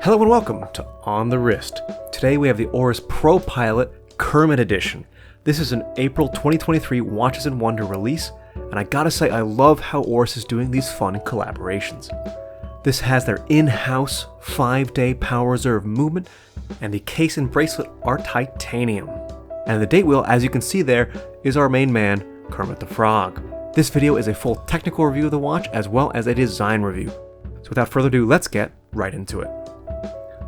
Hello and welcome to On the Wrist. Today we have the Oris ProPilot Kermit Edition. This is an April 2023 Watches and Wonder release, and I gotta say I love how Oris is doing these fun collaborations. This has their in-house 5-day power reserve movement, and the case and bracelet are titanium. And the date wheel, as you can see there, is our main man, Kermit the Frog. This video is a full technical review of the watch as well as a design review. So without further ado, let's get right into it.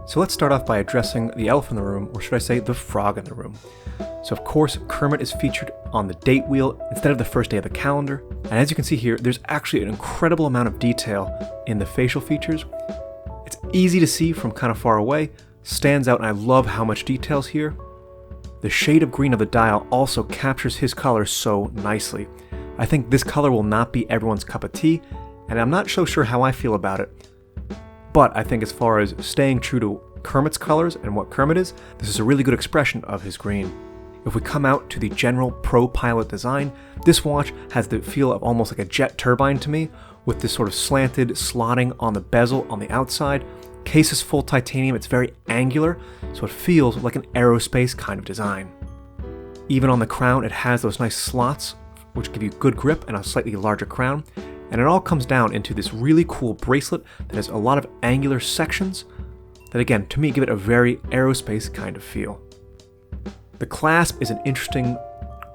So let's start off by addressing the elephant in the room, or should I say the frog in the room. So of course, Kermit is featured on the date wheel instead of the first day of the calendar. And as you can see here, there's actually an incredible amount of detail in the facial features. It's easy to see from kind of far away, stands out, and I love how much detail's here. The shade of green of the dial also captures his color so nicely. I think this color will not be everyone's cup of tea, and I'm not so sure how I feel about it. But I think as far as staying true to Kermit's colors and what Kermit is, this is a really good expression of his green. If we come out to the general ProPilot design, this watch has the feel of almost like a jet turbine to me, with this sort of slanted slotting on the bezel on the outside. Case is full titanium, it's very angular, so it feels like an aerospace kind of design. Even on the crown, it has those nice slots, which give you good grip and a slightly larger crown. And it all comes down into this really cool bracelet that has a lot of angular sections that, again, to me give it a very aerospace kind of feel. The clasp is an interesting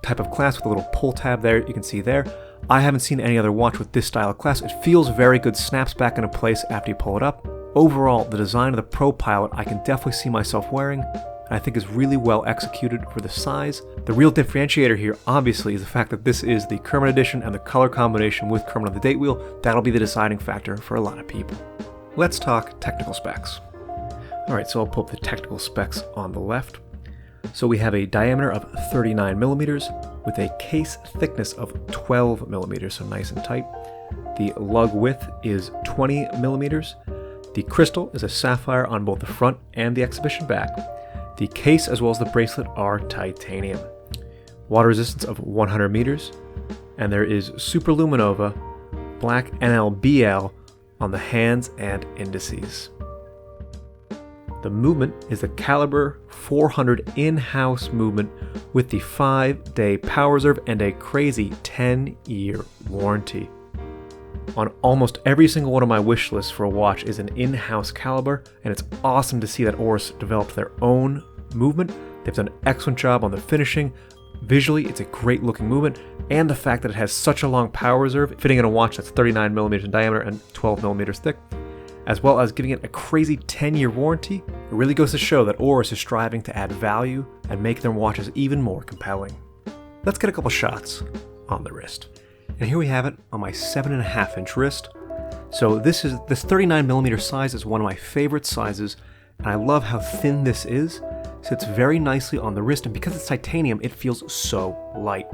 type of clasp with a little pull tab there, you can see there. I haven't seen any other watch with this style of clasp. It feels very good, snaps back into place after you pull it up. Overall, the design of the ProPilot I can definitely see myself wearing, and I think is really well executed for the size. The real differentiator here, obviously, is the fact that this is the Kermit edition and the color combination with Kermit on the date wheel. That'll be the deciding factor for a lot of people. Let's talk technical specs. Alright, so I'll pull up the technical specs on the left. So we have a diameter of 39 millimeters with a case thickness of 12 millimeters, so nice and tight. The lug width is 20 millimeters. The crystal is a sapphire on both the front and the exhibition back. The case as well as the bracelet are titanium. Water resistance of 100 meters, and there is Superluminova Black NLBL on the hands and indices. The movement is the Calibre 400 in-house movement with the 5-day power reserve and a crazy 10-year warranty. On almost every single one of my wish lists for a watch is an in-house Calibre, and it's awesome to see that Oris developed their own movement. They've done an excellent job on the finishing. Visually, it's a great looking movement, and the fact that it has such a long power reserve, fitting in a watch that's 39 millimeters in diameter and 12 millimeters thick, as well as giving it a crazy 10-year warranty, it really goes to show that Oris is striving to add value and make their watches even more compelling. Let's get a couple shots on the wrist. And here we have it on my 7.5-inch wrist. So this 39mm size is one of my favorite sizes, and I love how thin this is. Sits very nicely on the wrist, and because it's titanium, it feels so light.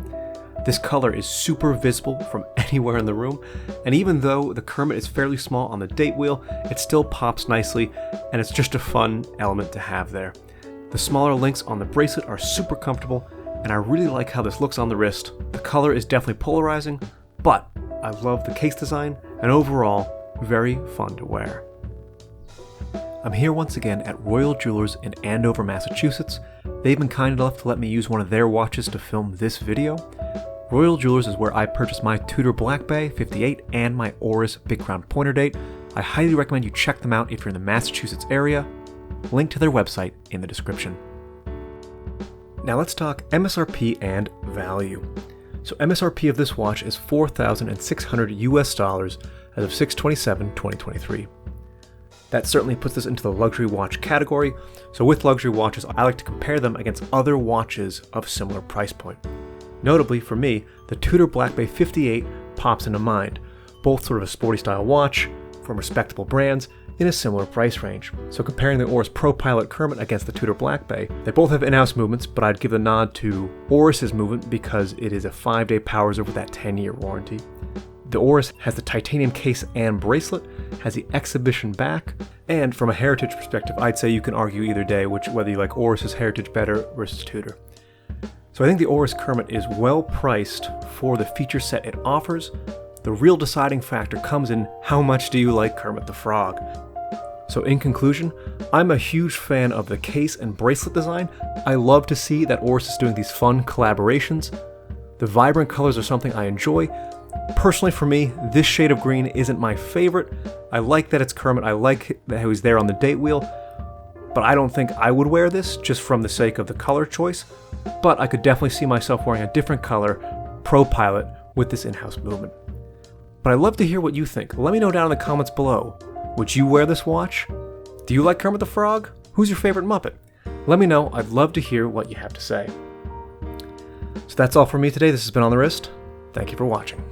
This color is super visible from anywhere in the room, and even though the Kermit is fairly small on the date wheel, it still pops nicely, and it's just a fun element to have there. The smaller links on the bracelet are super comfortable, and I really like how this looks on the wrist. The color is definitely polarizing, but I love the case design, and overall, very fun to wear. I'm here once again at Royal Jewelers in Andover, Massachusetts. They've been kind enough to let me use one of their watches to film this video. Royal Jewelers is where I purchased my Tudor Black Bay 58 and my Oris Big Crown Pointer date. I highly recommend you check them out if you're in the Massachusetts area. Link to their website in the description. Now let's talk MSRP and value. So MSRP of this watch is $4,600 US as of 6/27/2023. That certainly puts this into the luxury watch category. So with luxury watches, I like to compare them against other watches of similar price point. Notably for me, the Tudor Black Bay 58 pops into mind, both sort of a sporty style watch from respectable brands in a similar price range. So comparing the Oris ProPilot Kermit against the Tudor Black Bay, they both have in-house movements, but I'd give the nod to Oris's movement because it is a 5-day power reserve with that 10-year warranty. The Oris has the titanium case and bracelet, has the exhibition back, and from a heritage perspective, I'd say you can argue either day whether you like Oris's heritage better versus Tudor. So I think the Oris Kermit is well priced for the feature set it offers. The real deciding factor comes in how much do you like Kermit the Frog. So in conclusion, I'm a huge fan of the case and bracelet design. I love to see that Oris is doing these fun collaborations. The vibrant colors are something I enjoy. Personally for me, this shade of green isn't my favorite. I like that it's Kermit, I like that he's there on the date wheel, but I don't think I would wear this just from the sake of the color choice. But I could definitely see myself wearing a different color ProPilot with this in-house movement. But I'd love to hear what you think. Let me know down in the comments below. Would you wear this watch? Do you like Kermit the Frog? Who's your favorite Muppet? Let me know, I'd love to hear what you have to say. So that's all for me today. This has been On The Wrist. Thank you for watching.